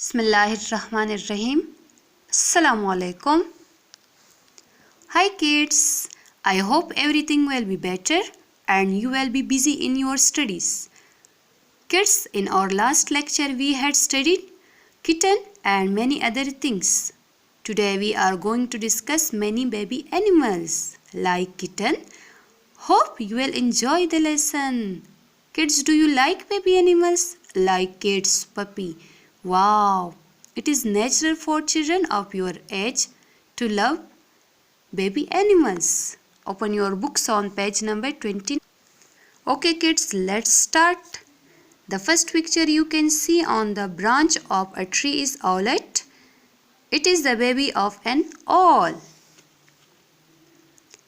Bismillahirrahmanirrahim. Assalamu alaikum. Hi kids. I hope everything will be better and you will be busy in your studies. Kids, in our last lecture we had studied kitten and many other things. Today we are going to discuss many baby animals like kitten. Hope you will enjoy the lesson. Kids, do you like baby animals? Like kids, puppy. Wow, it is natural for children of your age to love baby animals. Open your books on page number 20. Okay kids, let's start. The first picture you can see on the branch of a tree is owlet. It is the baby of an owl.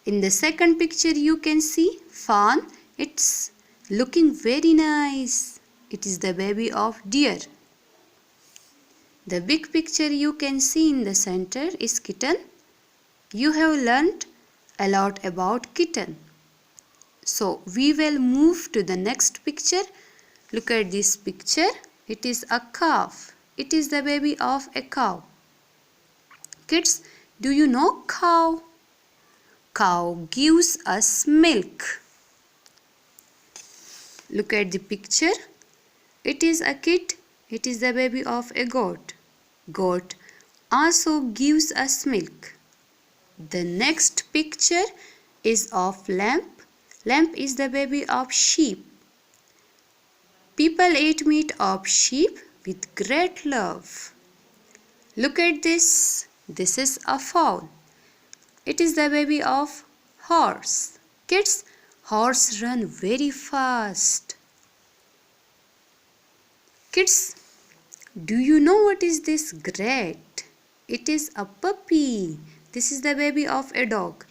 In the second picture you can see fawn. It's looking very nice. It is the baby of deer. The big picture you can see in the center is kitten. You have learned a lot about kitten. So we will move to the next picture. Look at this picture. It is a calf. It is the baby of a cow. Kids, do you know cow? Cow gives us milk. Look at the picture. It is a kid. It is the baby of a goat. Goat also gives us milk. The next picture is of lamb. Lamb is the baby of sheep. People eat meat of sheep with great love. Look at this. This is a fowl. It is the baby of horse. Kids, horse run very fast. Kids, do you know what is this? Great. It is a puppy. This is the baby of a dog.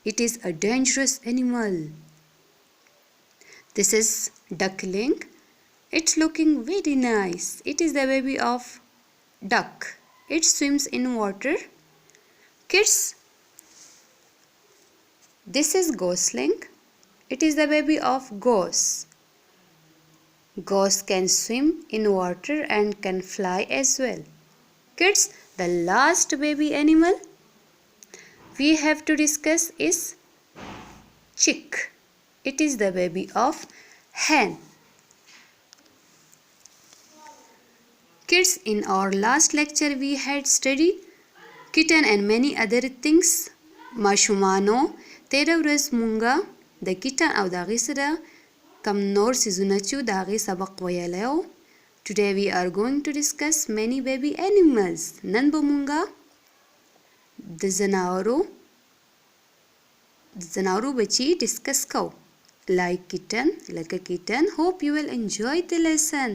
It is a dangerous animal. This is duckling. It's looking very nice. It is the baby of duck. It swims in water. Kids, this is gosling. It is the baby of goose. Goose can swim in water and can fly as well. Kids, the last baby animal we have to discuss is chick. It is the baby of hen. Kids, in our last lecture we had studied kitten and many other things. ماشومانو تیره ورځ مونږه د کیټن او د هغې سره کم نور څیزونه چې د هغې سبق ویلی و. Today we are going to discuss many baby animals. نن به مونږه د ځناورو بچي ډسکس کوو. Like kitten, لکه کیټن. Hope you will enjoy the lesson.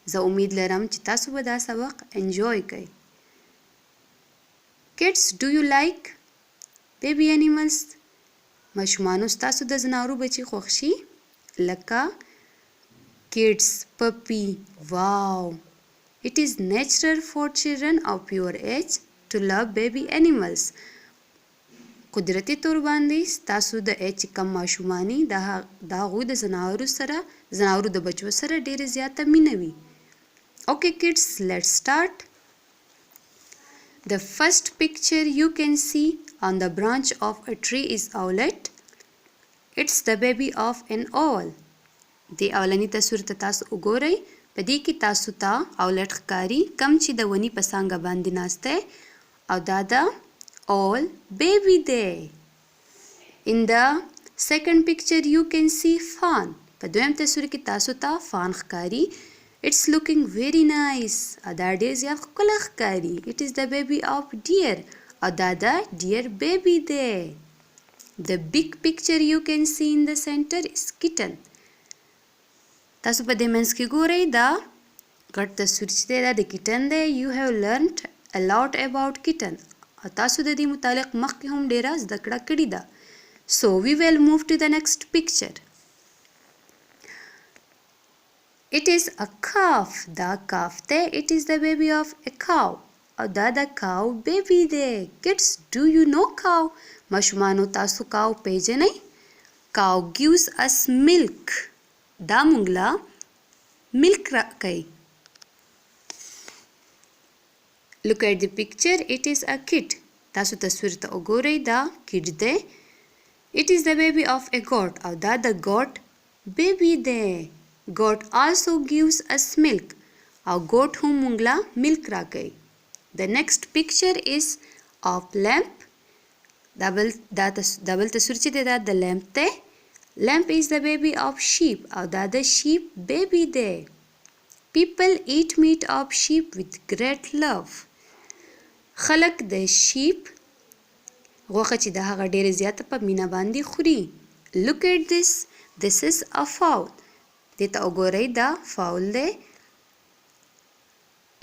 زه امید لرم چې تاسو به دا سبق enjoy کوئ. Kids, do you like baby animals? ماشومانو ستاسو د ځناورو بچي خوښ شي؟ لکه kids, puppy. Wow, it is natural for children of your age to love baby animals. قدرتی طور باندې ستاسو د ایج چې کم ماشومانی د هغوی د ځناورو د بچو سره ډیره زیاته مینه وي. Okay kids, let's start. The first picture you can see on the branch of a tree is owlet. It's the baby of an owl. د اولنی تصویر ته تاسو وګورئ. په دې کې تاسو ته اولټ ښکاري کم چې د ونې په څانګه باندې ناست دی او دا د owl baby دی. In the second picture you can see fawn. په دویم تصویر کې تاسو ته فان ښکاري. It's looking very nice. او دا ډېر زیات ښکلی ښکاري. It is the baby of deer. او دا د deer baby دی. The big picture you can see in the center is kitten. تاسو په دې منځ کې ګورئ دا ګډ تصویر چې دی دا د کیټن دی. You have learned a lot about kitten. او تاسو د دې متعلق مخکې هم ډیره زده کړه کړې ده. So we will move to the next picture. It is a calf. دا calf دی. It is the baby of a cow. او دا د cow baby دی. Kids, do you know cow? ماشومانو تاسو cow پیژنئ؟ Cow gives us milk. دا مونږ له milk راکوي. Look at the picture. It is a kid. تاسو تصویر ته وګورئ دا kid دی. It is the baby of a goat او دا د goat baby دی. Goat also gives us milk او goat هم موږ له milk راکوي. The next picture is of lamp. دا بل تصویر چې دی دا د lamp دی. Lamp is the baby of sheep او دا د sheep baby دی. People eat meat of sheep with great love. خلق د sheep غوښه چې د هغه ډېره زیاته په مینه باندې خوري. Look at this. This is a fowl. دې ته وګورئ دا fowl دی.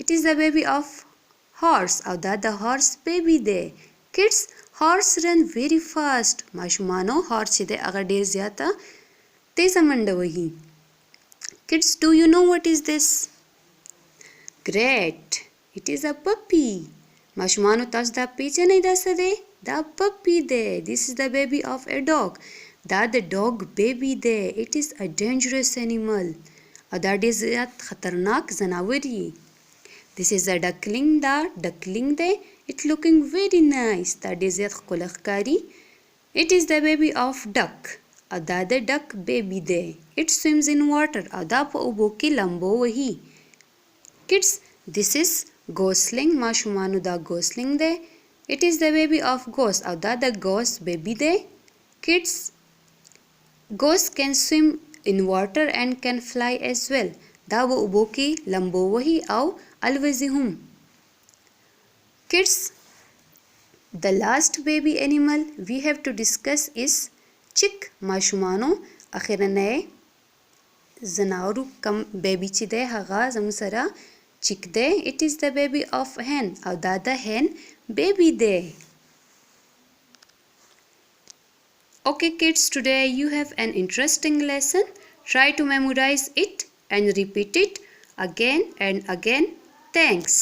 It is the baby of horse او دا د horse baby دی. Kids, horse run very fast. ماشومانو horse چې دی هغه ډېر زیاته تیزه منډه وهي. Kids, do you know what is this? Great. It is a puppy. ماشومانو تاسو دا پیژنئ دا څه دی؟ دا puppy دی. This is the baby of a dog. دا د dog baby دی. It is a dangerous animal. او دا ډېر زیات خطرناک ځناور یي. This is a duckling. دا duckling دی. It looking very nice. دا ډېر زیات ښکلی ښکاري. It is the baby of duck. او دا د duck baby دی. It swims in water. او دا په اوبو کې لامبو وهي. Kids, this is gosling. ماشومانو دا gosling دی. It is the baby of goose. او دا د goose baby دی. Kids, goose can swim in water and can fly as well. دا په اوبو کې لامبو وهي او الوزي هم. Kids, the last baby animal we have to discuss is chick. ماشومانو اخرنۍ زناورو کم بیبي چې دی هغه زموږ سره chick دی. It is the baby of hen او دا د hen baby دی. Okay kids, today you have an interesting lesson. Try to memorize it and repeat it again and again. Thanks.